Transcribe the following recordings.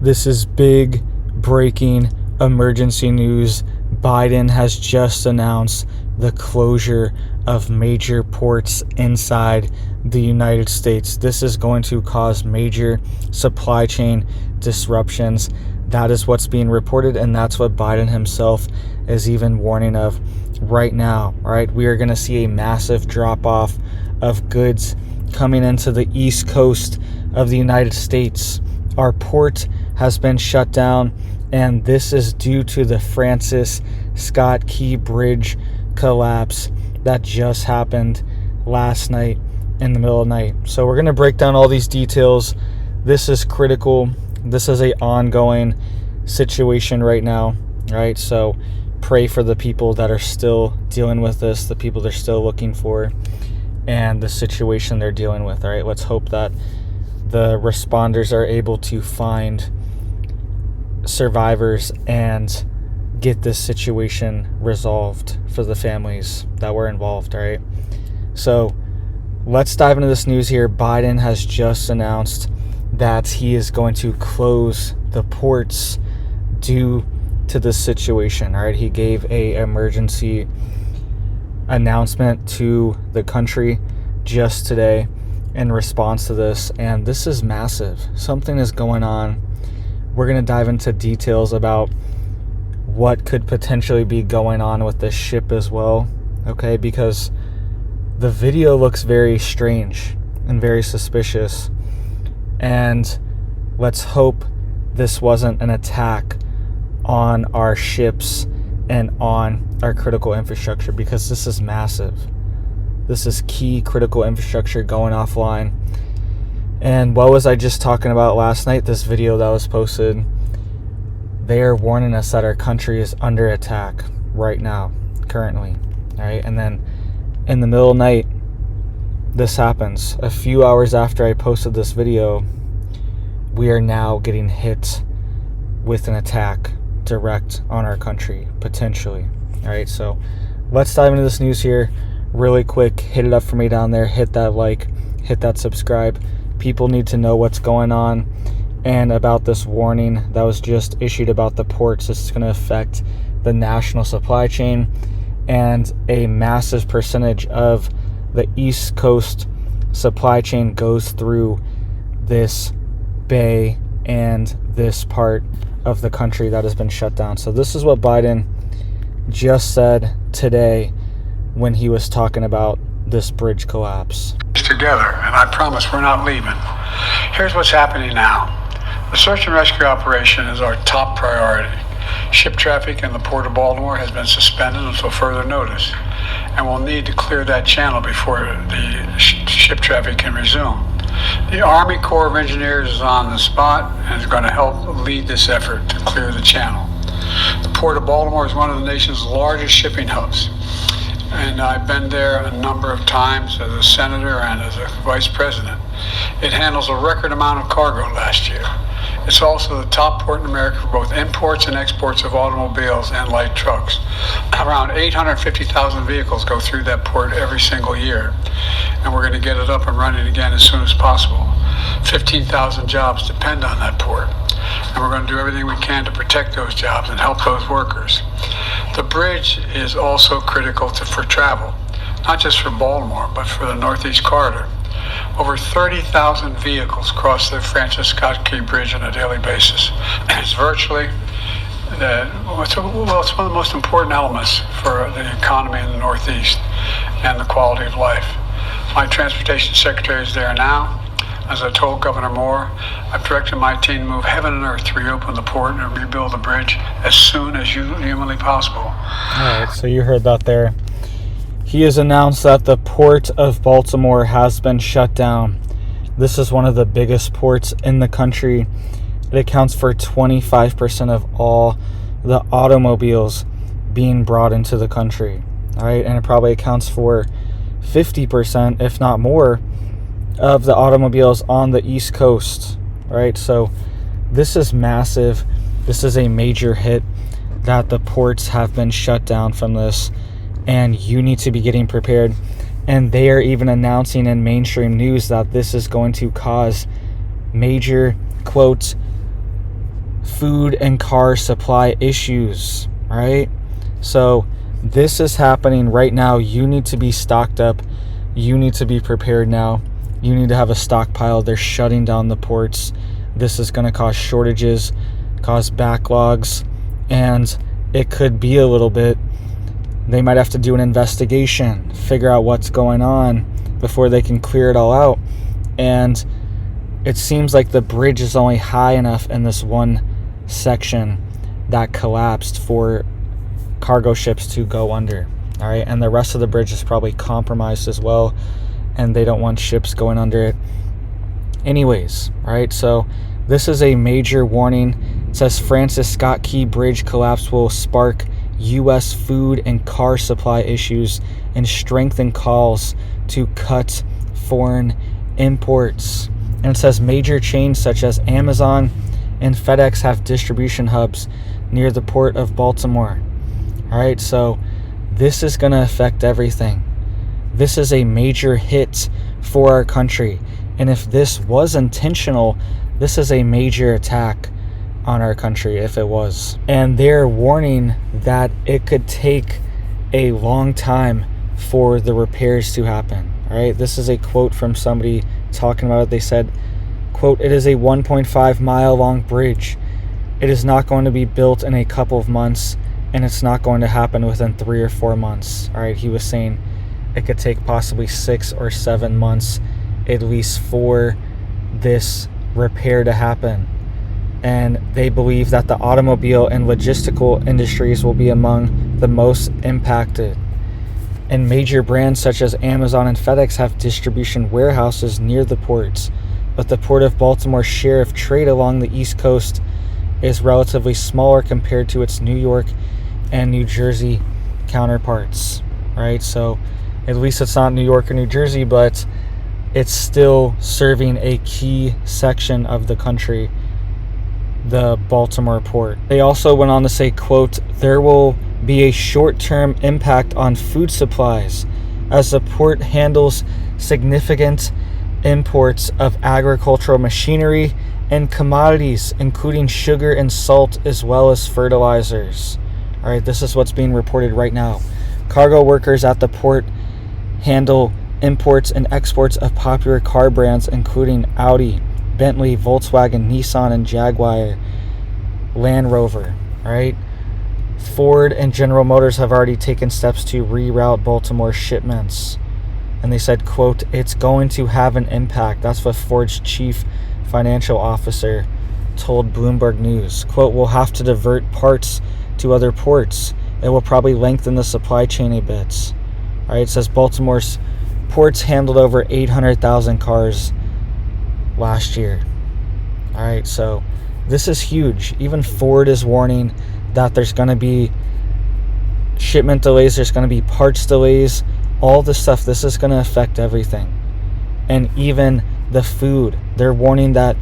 This is big breaking emergency news. Biden has just announced the closure of major ports inside the United States. This is going to cause major supply chain disruptions. That is what's being reported, and that's what Biden himself is even warning of right now. All right, we are going to see a massive drop-off of goods coming into the east coast of the United States. Our port has been shut down, and this is due to the Fransis Scott Key bridge collapse that just happened last night in the middle of the night. So we're going to break down all these details. This is critical. This is an ongoing situation right now, right? So pray for the people that are still dealing with this, the people they're still looking for, and the situation they're dealing with, all right? Let's hope that the responders are able to find survivors and get this situation resolved for the families that were involved, all right? So let's dive into this news here. Biden has just announced that he is going to close the ports due to this situation, all right? He gave a emergency announcement to the country just today in response to this, and this is massive. Something is going on. We're going to dive into details about what could potentially be going on with this ship as well, okay? Because the video looks very strange and very suspicious, and let's hope this wasn't an attack on our ships and on our critical infrastructure, because this is massive. This is key critical infrastructure going offline. And what was I just talking about last night? This video that was posted, they are warning us that our country is under attack right now, currently, all right? And then in the middle of the night, this happens. A few hours after I posted this video, we are now getting hit with an attack direct on our country, potentially, all right? So let's dive into this news here really quick. Hit it up for me down there. Hit that like, hit that subscribe. People need to know what's going on and about this warning that was just issued about the ports. This is going to affect the national supply chain, and a massive percentage of the East Coast supply chain goes through this bay and this part of the country that has been shut down. So this is what Biden just said today when he was talking about this bridge collapse. Together, and I promise we're not leaving. Here's what's happening now. The search and rescue operation is our top priority. Ship traffic in the Port of Baltimore has been suspended until further notice, and we'll need to clear that channel before the ship traffic can resume. The Army Corps of Engineers is on the spot and is going to help lead this effort to clear the channel. The Port of Baltimore is one of the nation's largest shipping hubs, and I've been there a number of times as a senator and as a vice president. It handles a record amount of cargo last year. It's also the top port in America for both imports and exports of automobiles and light trucks. Around 850,000 vehicles go through that port every single year, and we're going to get it up and running again as soon as possible. 15,000 jobs depend on that port, and we're going to do everything we can to protect those jobs and help those workers. The bridge is also critical for travel, not just for Baltimore, but for the Northeast Corridor. Over 30,000 vehicles cross the Fransis Scott Key Bridge on a daily basis. It's virtually, it's one of the most important elements for the economy in the Northeast and the quality of life. My transportation secretary is there now. As I told Governor Moore, I've directed my team to move heaven and earth to reopen the port and rebuild the bridge as soon as humanly possible. All right, so you heard that there. He has announced that the Port of Baltimore has been shut down. This is one of the biggest ports in the country. It accounts for 25% of all the automobiles being brought into the country. All right, and it probably accounts for 50%, if not more, of the automobiles on the East Coast. All right, so this is massive. This is a major hit that the ports have been shut down from this, and you need to be getting prepared. And they are even announcing in mainstream news that this is going to cause major, quote, food and car supply issues, right? So this is happening right now. You need to be stocked up. You need to be prepared now. You need to have a stockpile. They're shutting down the ports. This is going to cause shortages, cause backlogs, and it could be a little bit. They might have to do an investigation, figure out what's going on before they can clear it all out. And it seems like the bridge is only high enough in this one section that collapsed for cargo ships to go under. All right, and the rest of the bridge is probably compromised as well, and they don't want ships going under it anyways. Right, so this is a major warning. It says Fransis Scott Key bridge collapse will spark U.S. food and car supply issues and strengthen calls to cut foreign imports. And it says major chains such as Amazon and FedEx have distribution hubs near the Port of Baltimore. All right, so this is going to affect everything. This is a major hit for our country. And if this was intentional, this is a major attack on our country if it was. And they're warning that it could take a long time for the repairs to happen. All right, this is a quote from somebody talking about it. They said, quote, "It is a 1.5 mile long bridge. It is not going to be built in a couple of months, and it's not going to happen within 3 or 4 months." All right, he was saying it could take possibly 6 or 7 months at least for this repair to happen. And they believe that the automobile and logistical industries will be among the most impacted. And major brands such as Amazon and FedEx have distribution warehouses near the ports, but the Port of Baltimore's share of trade along the East Coast is relatively smaller compared to its New York and New Jersey counterparts, right? So at least it's not New York or New Jersey, but it's still serving a key section of the country, the Baltimore port. They also went on to say, quote, "There will be a short-term impact on food supplies as the port handles significant imports of agricultural machinery and commodities, including sugar and salt, as well as fertilizers." All right, this is what's being reported right now. Cargo workers at the port handle imports and exports of popular car brands, including Audi, Bentley, Volkswagen, Nissan, and Jaguar, Land Rover. All right. Ford and General Motors have already taken steps to reroute Baltimore shipments. And they said, quote, "It's going to have an impact." That's what Ford's chief financial officer told Bloomberg News. Quote, "We'll have to divert parts to other ports. It will probably lengthen the supply chain a bit." All right, it says Baltimore's ports handled over 800,000 cars last year. All right, so this is huge. Even Ford is warning that there's going to be shipment delays, there's going to be parts delays, all this stuff. This is going to affect everything. And even the food. They're warning that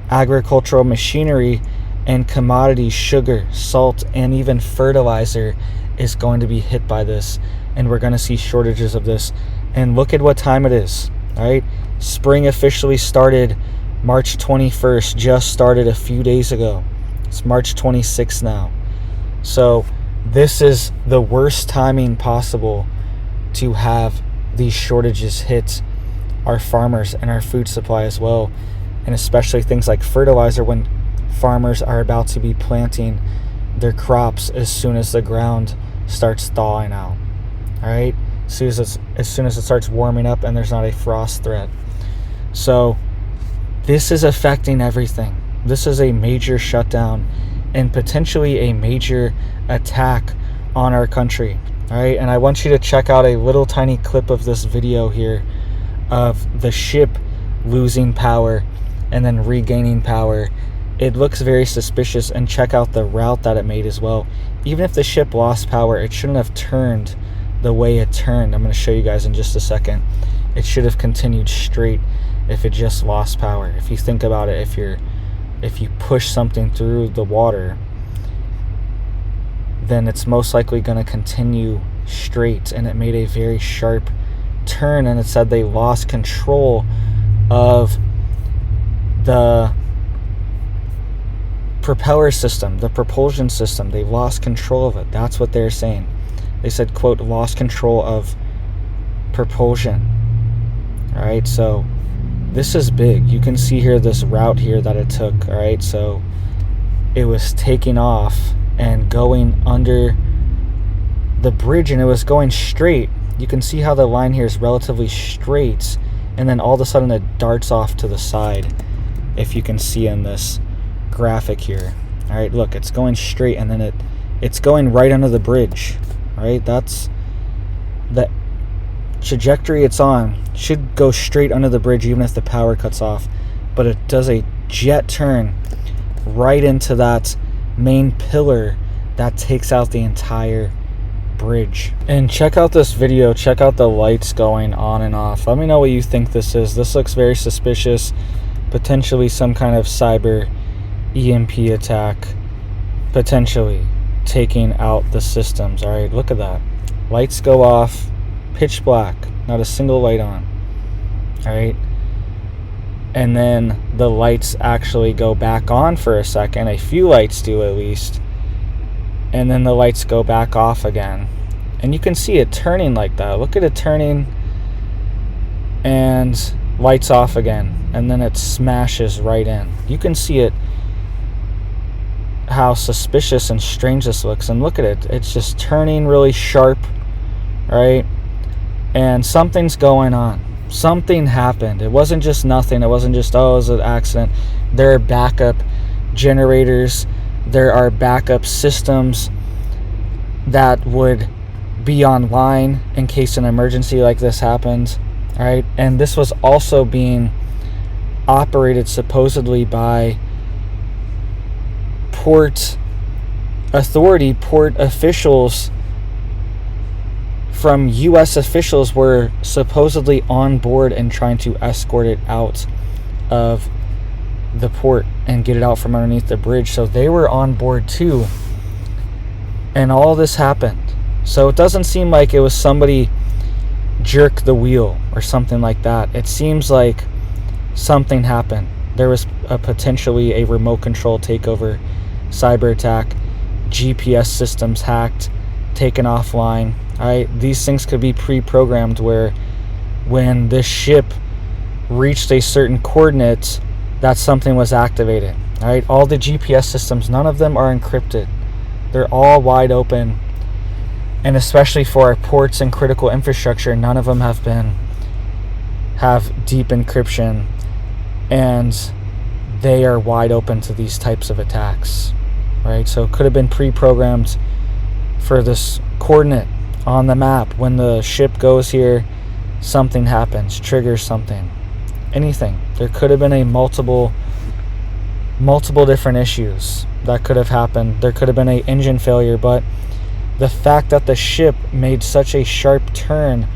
agricultural machinery and commodities, sugar, salt, and even fertilizer is going to be hit by this. And we're going to see shortages of this. And look at what time it is, all right? Spring officially started March 21st, just started a few days ago. It's March 26th now. So this is the worst timing possible to have these shortages hit our farmers and our food supply as well. And especially things like fertilizer, when farmers are about to be planting their crops as soon as the ground starts thawing out. All right, as soon as it starts warming up and there's not a frost threat. So this is affecting everything. This is a major shutdown and potentially a major attack on our country. All right, and I want you to check out a little tiny clip of this video here of the ship losing power and then regaining power. It looks very suspicious, and check out the route that it made as well. Even if the ship lost power, it shouldn't have turned the way it turned. I'm going to show you guys in just a second. It should have continued straight if it just lost power. If you think about it, if you push something through the water, then it's most likely going to continue straight. And it made a very sharp turn, and it said they lost control of the propeller system, the propulsion system, they've lost control of it. That's what they're saying. They said, quote, lost control of propulsion. All right, so this is big. You can see here this route here that it took. All right, so it was taking off and going under the bridge, and it was going straight. You can see how the line here is relatively straight, and then all of a sudden it darts off to the side, if you can see in this graphic here. All right, look, it's going straight, and then it's going right under the bridge. All right, that's the trajectory it's on. Should go straight under the bridge even if the power cuts off, but it does a jet turn right into that main pillar that takes out the entire bridge. And check out this video, check out the lights going on and off. Let me know what you think this is. This looks very suspicious, potentially some kind of cyber EMP attack, potentially taking out the systems. All right, look at that. Lights go off, pitch black, not a single light on. All right, and then the lights actually go back on for a second. A few lights do, at least, and then the lights go back off again, and you can see it turning like that. Look at it turning, and lights off again, and then it smashes right in. You can see it, how suspicious and strange this looks, and look at it, it's just turning really sharp, right? And something's going on. Something happened. It wasn't just nothing. It wasn't just, oh, it was an accident. There are backup generators, there are backup systems that would be online in case an emergency like this happened. All right, and this was also being operated supposedly by port authority, port officials from U.S. officials were supposedly on board and trying to escort it out of the port and get it out from underneath the bridge. So they were on board too, and all this happened. So it doesn't seem like it was somebody jerked the wheel or something like that. It seems like something happened. There was potentially a remote control takeover, cyber attack, GPS systems hacked, taken offline. All right, these things could be pre-programmed where when this ship reached a certain coordinate, that something was activated. All right, all the GPS systems, none of them are encrypted. They're all wide open, and especially for our ports and critical infrastructure, none of them have deep encryption, and they are wide open to these types of attacks. Right, so it could have been pre-programmed for this coordinate on the map. When the ship goes here, something happens, triggers something, anything. There could have been a multiple different issues that could have happened. There could have been an engine failure, but the fact that the ship made such a sharp turn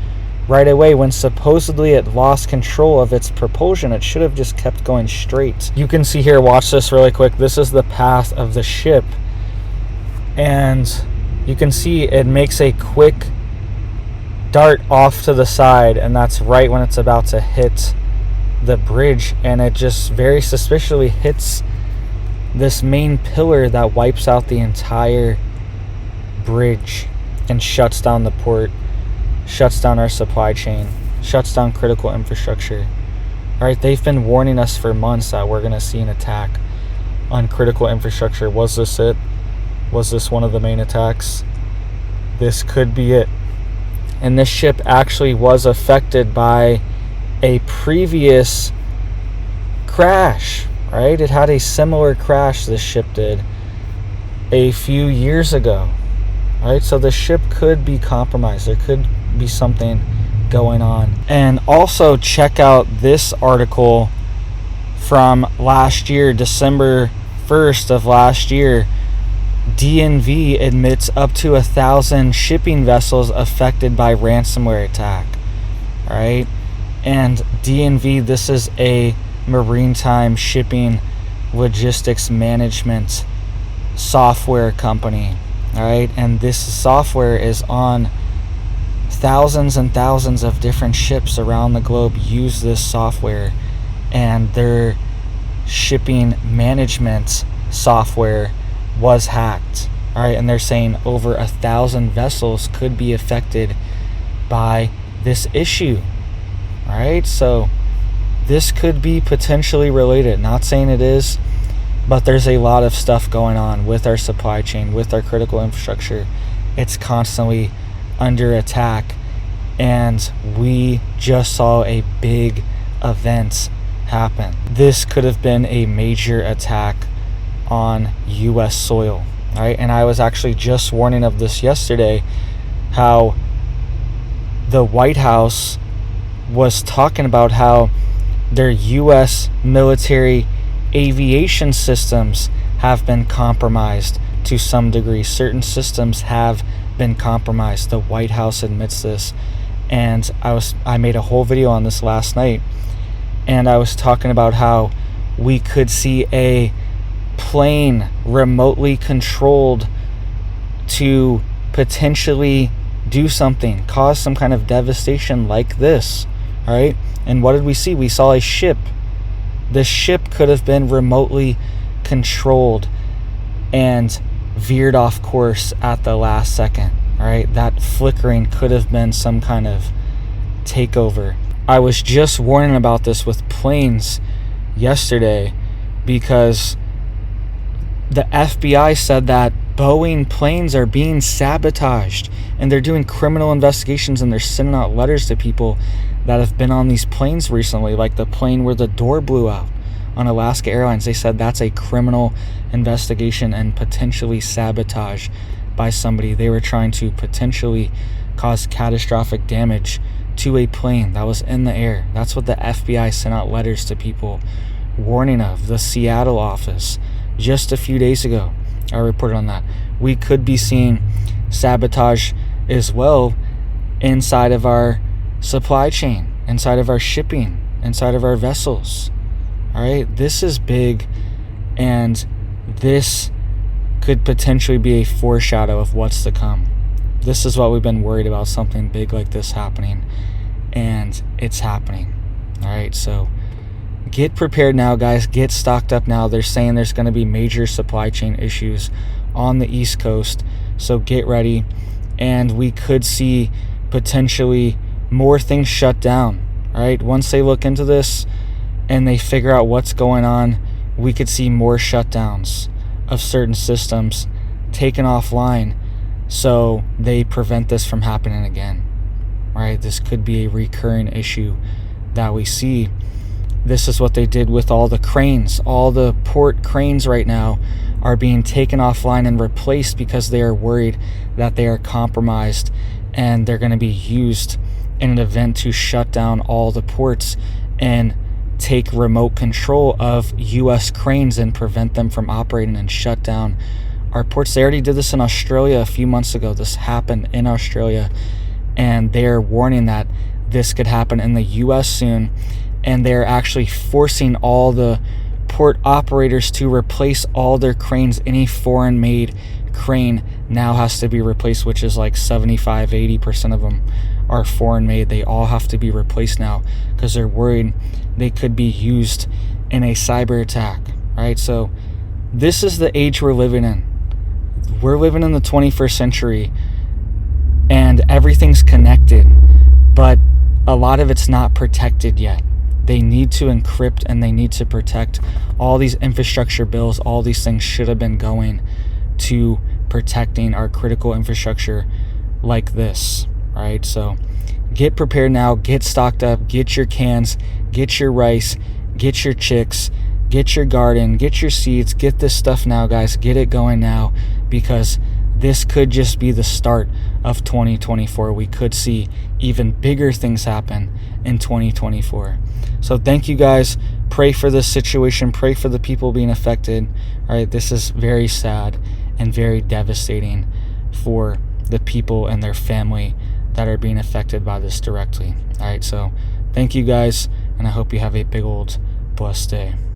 right away when supposedly it lost control of its propulsion, it should have just kept going straight. You can see here, watch this really quick. This is the path of the ship, and you can see it makes a quick dart off to the side, and that's right when it's about to hit the bridge, and it just very suspiciously hits this main pillar that wipes out the entire bridge and shuts down the port, shuts down our supply chain, shuts down critical infrastructure. All right, they've been warning us for months that we're going to see an attack on critical infrastructure. Was this it? Was this one of the main attacks? This could be it. And this ship actually was affected by a previous crash, right? It had a similar crash, this ship did, a few years ago. All right, so the ship could be compromised. There could be something going on. And also check out this article from last year, December 1st of last year. DNV admits up to 1,000 shipping vessels affected by ransomware attack. All right, and DNV, this is a maritime shipping logistics management software company. All right, and this software is on thousands and thousands of different ships around the globe use this software, and their shipping management software was hacked. All right, and they're saying over 1,000 vessels could be affected by this issue. All right, so this could be potentially related. Not saying it is, but there's a lot of stuff going on with our supply chain, with our critical infrastructure. It's constantly under attack, and we just saw a big event happen. This could have been a major attack on U.S. soil. All right, and I was actually just warning of this yesterday, how the White House was talking about how their U.S. military aviation systems have been compromised to some degree. Certain systems have been compromised. The White House admits this, and I made a whole video on this last night, and I was talking about how we could see a plane remotely controlled to potentially do something, cause some kind of devastation like this. All right, and what did we see? We saw a ship. The ship could have been remotely controlled and veered off course at the last second. All right, that flickering could have been some kind of takeover. I was just warning about this with planes yesterday, because the FBI said that Boeing planes are being sabotaged, and they're doing criminal investigations, and they're sending out letters to people that have been on these planes recently, like the plane where the door blew out on Alaska Airlines. They said that's a criminal investigation and potentially sabotage by somebody. They were trying to potentially cause catastrophic damage to a plane that was in the air. That's what the FBI sent out letters to people warning of. The Seattle office, just a few days ago, I reported on that. We could be seeing sabotage as well inside of our supply chain, inside of our shipping, inside of our vessels. All right, this is big, and this could potentially be a foreshadow of what's to come. This is what we've been worried about, something big like this happening, and it's happening. All right, so get prepared now, guys. Get stocked up now. They're saying there's going to be major supply chain issues on the East Coast, so get ready. And we could see potentially more things shut down. All right, once they look into this and they figure out what's going on, we could see more shutdowns of certain systems taken offline, so they prevent this from happening again. All right, this could be a recurring issue that we see. This is what they did with all the cranes. All the port cranes right now are being taken offline and replaced because they are worried that they are compromised and they're going to be used in an event to shut down all the ports and take remote control of U.S. cranes and prevent them from operating and shut down our ports. They already did this in Australia a few months ago. This happened in Australia, and they're warning that this could happen in the U.S. soon. And they're actually forcing all the port operators to replace all their cranes. Any foreign-made crane now has to be replaced, which is like 75-80% of them are foreign-made. They all have to be replaced now because they're worried they could be used in a cyber attack. Right? So this is the age we're living in. We're living in the 21st century, and everything's connected, but a lot of it's not protected yet. They need to encrypt and they need to protect all these infrastructure bills. All these things should have been going to protecting our critical infrastructure like this. All right, so get prepared now. Get stocked up. Get your cans. Get your rice. Get your chicks. Get your garden. Get your seeds. Get this stuff now, guys. Get it going now, because this could just be the start of 2024. We could see even bigger things happen in 2024. So thank you, guys. Pray for this situation. Pray for the people being affected. All right, this is very sad and very devastating for the people and their family that are being affected by this directly. All right, so thank you, guys, and I hope you have a big old blessed day.